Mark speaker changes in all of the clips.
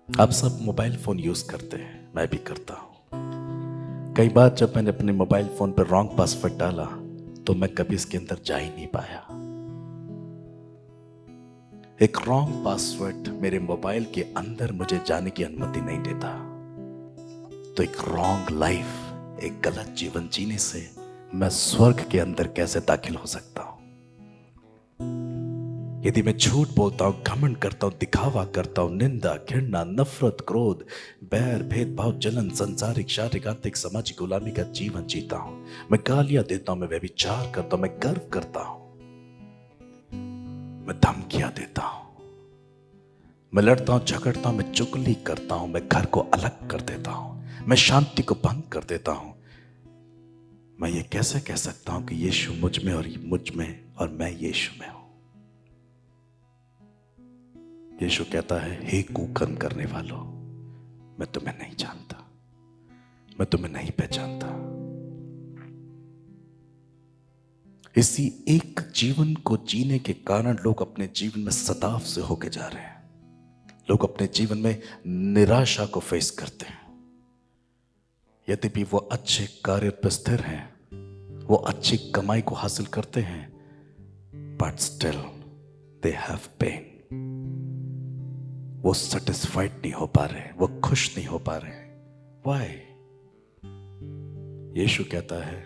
Speaker 1: आप सब mobile phone use करते हैं, मैं भी करता हूं। कई बार जब मैंने अपने मोबाइल फोन पर रॉन्ग पासवर्ड डाला तो मैं कभी इसके अंदर जा ही नहीं पाया। एक रॉन्ग पासवर्ड मेरे मोबाइल के अंदर मुझे जाने की अनुमति नहीं देता। तो एक रॉन्ग लाइफ, एक गलत जीवन जीने से मैं स्वर्ग के अंदर कैसे दाखिल हो सकता हूं? यदि मैं झूठ बोलता हूं, घमंड करता हूं, दिखावा करता हूं, निंदा, घृणा, नफरत, क्रोध, बैर, भेदभाव, जलन, संसारिक, शारीरिक, आर्थिक, सामाजिक गुलामी का जीवन जीता हूं, मैं गालियां देता हूं, मैं व्यभिचार करता हूं, मैं गर्व करता हूं, मैं धमकियां देता हूं, मैं लड़ता हूं, झगड़ता हूं, मैं चुगली करता हूं, मैं घर को अलग कर देता हूं, मैं शांति को भंग कर देता हूं, मैं ये कैसे कह सकता हूं कि यीशु मुझ में और मैं यीशु में हूं? यीशु कहता है, हे कुकर्म करने वालों, मैं तुम्हें नहीं जानता, मैं तुम्हें नहीं पहचानता। इसी एक जीवन को जीने के कारण लोग अपने जीवन में सताव से होके जा रहे हैं। लोग अपने जीवन में निराशा को फेस करते हैं। यद्यपि वो अच्छे कार्य पर स्थिर हैं, वो अच्छी कमाई को हासिल करते हैं, but still they have pain. वो सेटिस्फाइड नहीं हो पा रहे, वो खुश नहीं हो पा रहे। व्हाई? यीशु कहता है,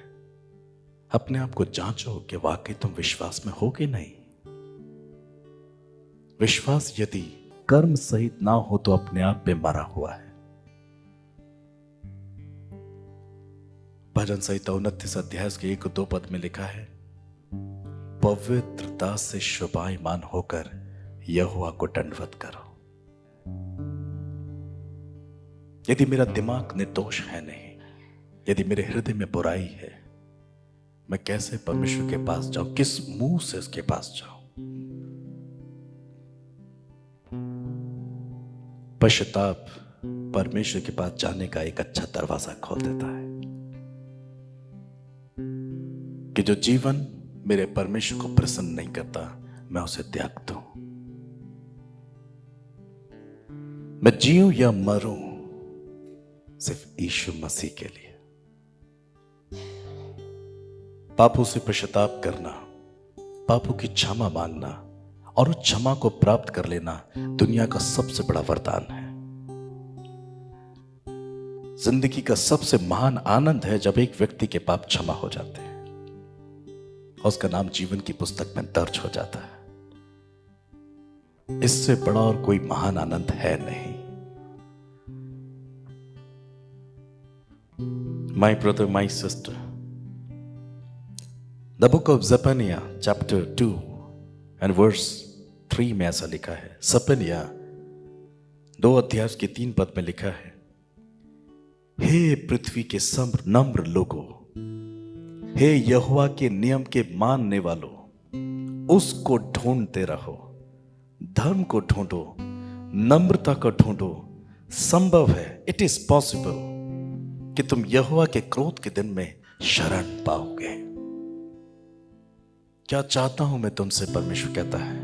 Speaker 1: अपने आप को जांचो कि वाकई तुम विश्वास में हो कि नहीं। विश्वास यदि कर्म सहित ना हो तो अपने आप पे मरा हुआ है। भजन संहिता 29 अध्याय के 1-2 पद में लिखा है, पवित्रता से शोभायमान होकर यहोवा को दंडवत करो। यदि मेरा दिमाग निर्दोष है नहीं, यदि मेरे हृदय में बुराई है, मैं कैसे परमेश्वर के पास जाऊं? किस मुंह से उसके पास जाऊं? पश्चाताप परमेश्वर के पास जाने का एक अच्छा दरवाजा खोल देता है कि जो जीवन मेरे परमेश्वर को प्रसन्न नहीं करता, मैं उसे त्याग दूं। मैं जीऊं या मरूं सिर्फ यीशु मसीह के लिए। पापों से पश्चाताप करना, पापों की क्षमा मांगना और उस क्षमा को प्राप्त कर लेना दुनिया का सबसे बड़ा वरदान है। जिंदगी का सबसे महान आनंद है जब एक व्यक्ति के पाप क्षमा हो जाते हैं और उसका नाम जीवन की पुस्तक में दर्ज हो जाता है। इससे बड़ा और कोई महान आनंद है नहीं। My brother, my sister, the book of Zephaniah chapter 2 and verse 3 में ऐसा लिखा है। सपनिया 2 अध्याय के 3 पद में लिखा है, हे पृथ्वी के नम्र लोगों, हे यहोवा के नियम के मानने वालों, उसको ढूंढते रहो, धर्म को ढूंढो, नम्रता को ढूंढो। संभव है, इट इज पॉसिबल कि तुम यहोवा के क्रोध के दिन में शरण पाओगे। क्या चाहता हूं मैं तुमसे, परमेश्वर कहता है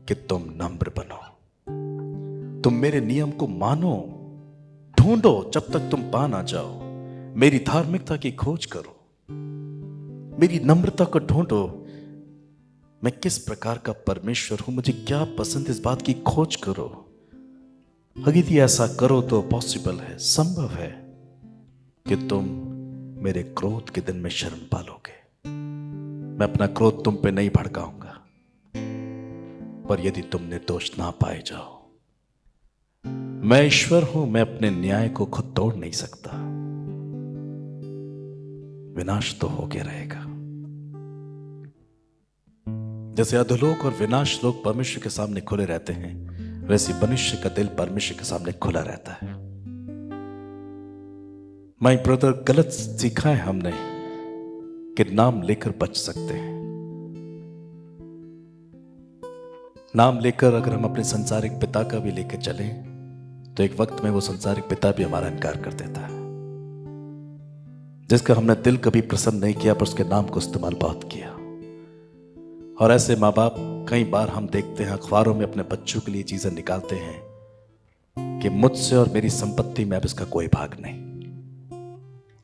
Speaker 1: कि तुम नम्र बनो, तुम मेरे नियम को मानो, ढूंढो जब तक तुम पा ना जाओ। मेरी धार्मिकता की खोज करो, मेरी नम्रता को ढूंढो। मैं किस प्रकार का परमेश्वर हूं, मुझे क्या पसंद, इस बात की खोज करो। अगर यदि ऐसा करो तो पॉसिबल है, संभव है कि तुम मेरे क्रोध के दिन में शरण पालोगे। मैं अपना क्रोध तुम पे नहीं भड़काऊंगा, पर यदि तुम निर्दोष ना पाए जाओ, मैं ईश्वर हूं, मैं अपने न्याय को खुद तोड़ नहीं सकता। विनाश तो होके रहेगा। जैसे अधोलोक और विनाश लोक परमेश्वर के सामने खुले रहते हैं, वैसे मनुष्य का दिल परमेश्वर के सामने खुला रहता है। माय ब्रदर, गलत सीखा है हमने कि नाम लेकर बच सकते हैं। नाम लेकर अगर हम अपने संसारिक पिता का भी लेकर चलें तो एक वक्त में वो संसारिक पिता भी हमारा इनकार कर देता है। जिसका हमने दिल कभी प्रसन्न नहीं किया, पर उसके नाम को इस्तेमाल बहुत किया। और ऐसे माँ बाप कई बार हम देखते हैं अखबारों में अपने बच्चों के लिए चीजें निकालते हैं कि मुझसे और मेरी संपत्ति में अब इसका कोई भाग नहीं।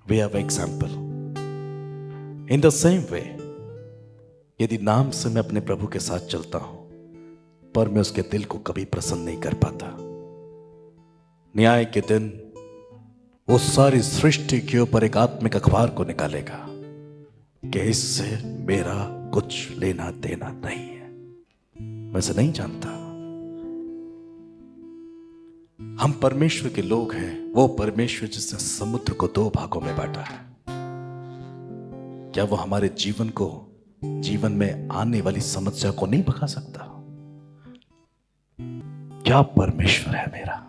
Speaker 1: We have example. In the same way, यदि नाम से मैं अपने प्रभु के साथ चलता हूं पर मैं उसके दिल को कभी प्रसन्न नहीं कर पाता, न्याय के दिन वो सारी सृष्टि के ऊपर एक आत्मिक अखबार को निकालेगा कि इससे मेरा कुछ लेना देना नहीं है। मैं इसे नहीं जानता। हम परमेश्वर के लोग हैं, वो परमेश्वर जिसने समुद्र को 2 भागों में बांटा है। क्या वो हमारे जीवन में आने वाली समस्या को नहीं भगा सकता? क्या परमेश्वर है मेरा।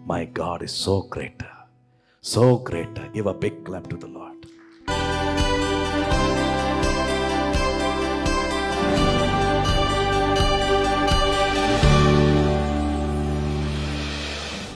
Speaker 1: My God is so great. So great. Give a big clap to the Lord.